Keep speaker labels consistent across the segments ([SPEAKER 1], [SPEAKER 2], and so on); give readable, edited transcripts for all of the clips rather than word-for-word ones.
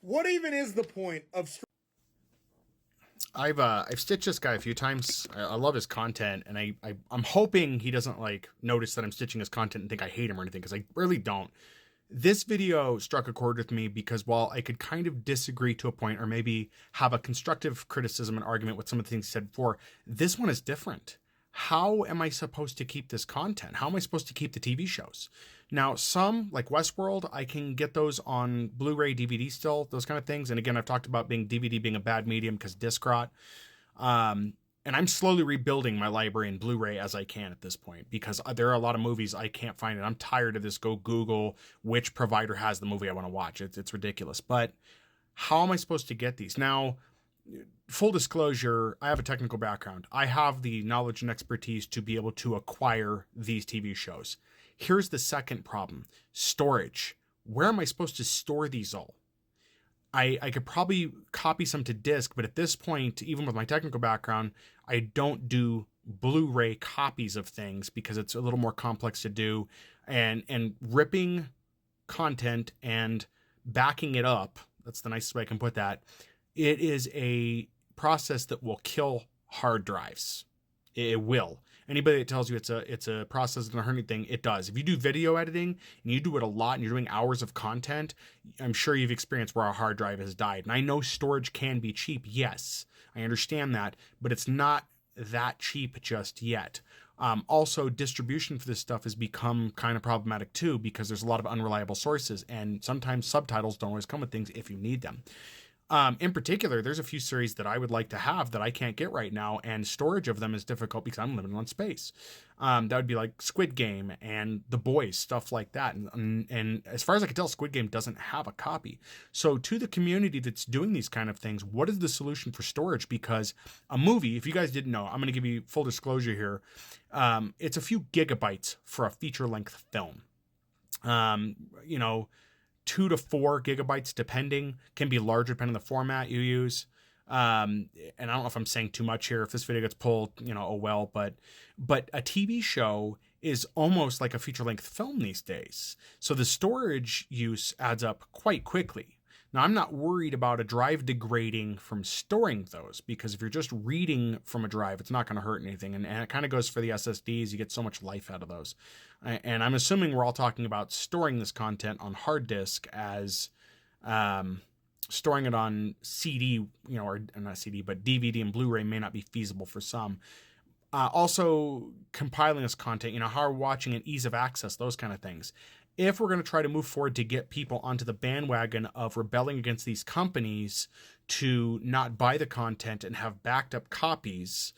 [SPEAKER 1] What even is the point of?
[SPEAKER 2] I've stitched this guy a few times. I love his content, and I'm hoping he doesn't like notice that I'm stitching his content and think I hate him or anything, because I really don't. This video struck a chord with me because while I could kind of disagree to a point, or maybe have a constructive criticism and argument with some of the things he said before, this one is different. How am I supposed to keep this content? How am I supposed to keep the TV shows? Now, some, like Westworld, I can get those on Blu-ray, DVD still, those kind of things. And again, I've talked about DVD being a bad medium because disc rot. And I'm slowly rebuilding my library in Blu-ray as I can at this point, because there are a lot of movies I can't find, and I'm tired of this. Go Google which provider has the movie I want to watch. It's ridiculous. But how am I supposed to get these? Now, full disclosure, I have a technical background. I have the knowledge and expertise to be able to acquire these TV shows. Here's the second problem: storage. Where am I supposed to store these all? I could probably copy some to disc, but at this point, even with my technical background, I don't do Blu-ray copies of things because it's a little more complex to do. And ripping content and backing it up, that's the nicest way I can put that, it is a process that will kill hard drives. It will. Anybody that tells you it's a process that doesn't hurt anything, it does. If you do video editing and you do it a lot and you're doing hours of content, I'm sure you've experienced where a hard drive has died. And I know storage can be cheap. Yes, I understand that, but it's not that cheap just yet. Also, distribution for this stuff has become kind of problematic too, because there's a lot of unreliable sources, and sometimes subtitles don't always come with things if you need them. In particular, there's a few series that I would like to have that I can't get right now, and storage of them is difficult because I'm limited on space. That would be like Squid Game and The Boys, stuff like that. And as far as I can tell, Squid Game doesn't have a copy. So to the community that's doing these kind of things, what is the solution for storage? Because a movie, if you guys didn't know, I'm going to give you full disclosure here. It's a few gigabytes for a feature-length film. 2 to 4 gigabytes, depending, can be larger depending on the format you use. And I don't know if I'm saying too much here. If this video gets pulled, oh well. But a TV show is almost like a feature-length film these days. So the storage use adds up quite quickly. Now, I'm not worried about a drive degrading from storing those, because if you're just reading from a drive, it's not going to hurt anything. And it kind of goes for the SSDs. You get so much life out of those. And I'm assuming we're all talking about storing this content on hard disk as storing it on CD, or not CD, but DVD and Blu-ray may not be feasible for some. Also, compiling this content, how are we watching and ease of access, those kind of things. If we're going to try to move forward to get people onto the bandwagon of rebelling against these companies to not buy the content and have backed up copies,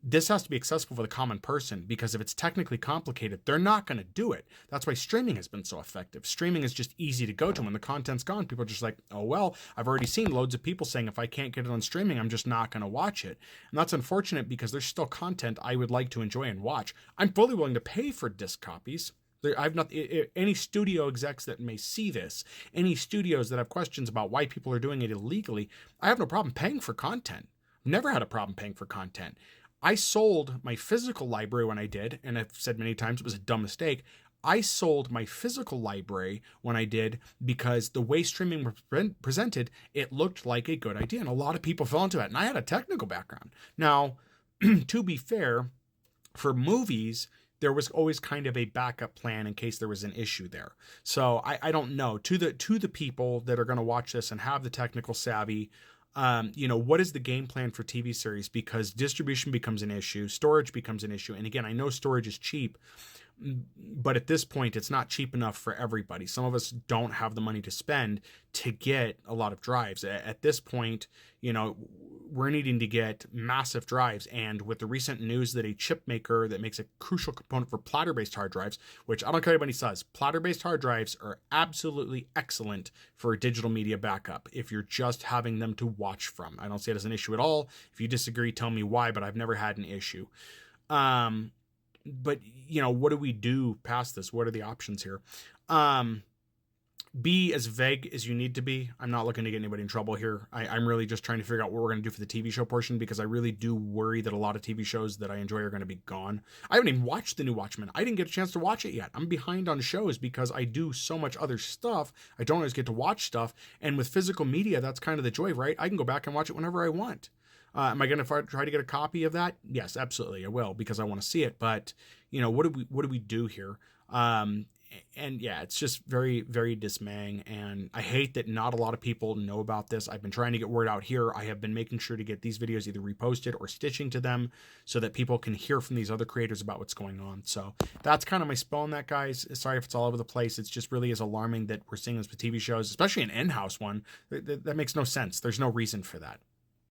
[SPEAKER 2] this has to be accessible for the common person, because if it's technically complicated, they're not going to do it. That's why streaming has been so effective. Streaming is just easy to go to. When the content's gone, people are just like, oh, well, I've already seen loads of people saying if I can't get it on streaming, I'm just not going to watch it. And that's unfortunate, because there's still content I would like to enjoy and watch. I'm fully willing to pay for disc copies. I've not any studio execs that may see this, any studios that have questions about why people are doing it illegally. I have no problem paying for content. Never had a problem paying for content. I sold my physical library when I did, and I've said many times it was a dumb mistake. I sold my physical library when I did because the way streaming was presented, it looked like a good idea, and a lot of people fell into it. And I had a technical background. Now, to be fair, for movies, there was always kind of a backup plan in case there was an issue there. So I don't know. To the people that are going to watch this and have the technical savvy, what is the game plan for TV series? Because distribution becomes an issue, storage becomes an issue. And again, I know storage is cheap, but at this point, it's not cheap enough for everybody. Some of us don't have the money to spend to get a lot of drives. At this point, we're needing to get massive drives. And with the recent news that a chip maker that makes a crucial component for platter-based hard drives, which I don't care what anybody says, platter-based hard drives are absolutely excellent for digital media backup if you're just having them to watch from. I don't see it as an issue at all. If you disagree, tell me why, but I've never had an issue. But, what do we do past this? What are the options here? be as vague as you need to be. I'm not looking to get anybody in trouble here. I'm really just trying to figure out what we're going to do for the TV show portion, because I really do worry that a lot of TV shows that I enjoy are going to be gone. I haven't even watched the new Watchmen. I didn't get a chance to watch it yet. I'm behind on shows because I do so much other stuff. I don't always get to watch stuff. And with physical media, that's kind of the joy, right? I can go back and watch it whenever I want. Am I going to try to get a copy of that? Yes, absolutely, I will, because I want to see it. But what do we do here? And yeah, it's just very, very dismaying. And I hate that not a lot of people know about this. I've been trying to get word out here. I have been making sure to get these videos either reposted or stitching to them so that people can hear from these other creators about what's going on. So that's kind of my spell on that, guys. Sorry if it's all over the place. It's just really is alarming that we're seeing this with TV shows, especially an in-house one. That makes no sense. There's no reason for that.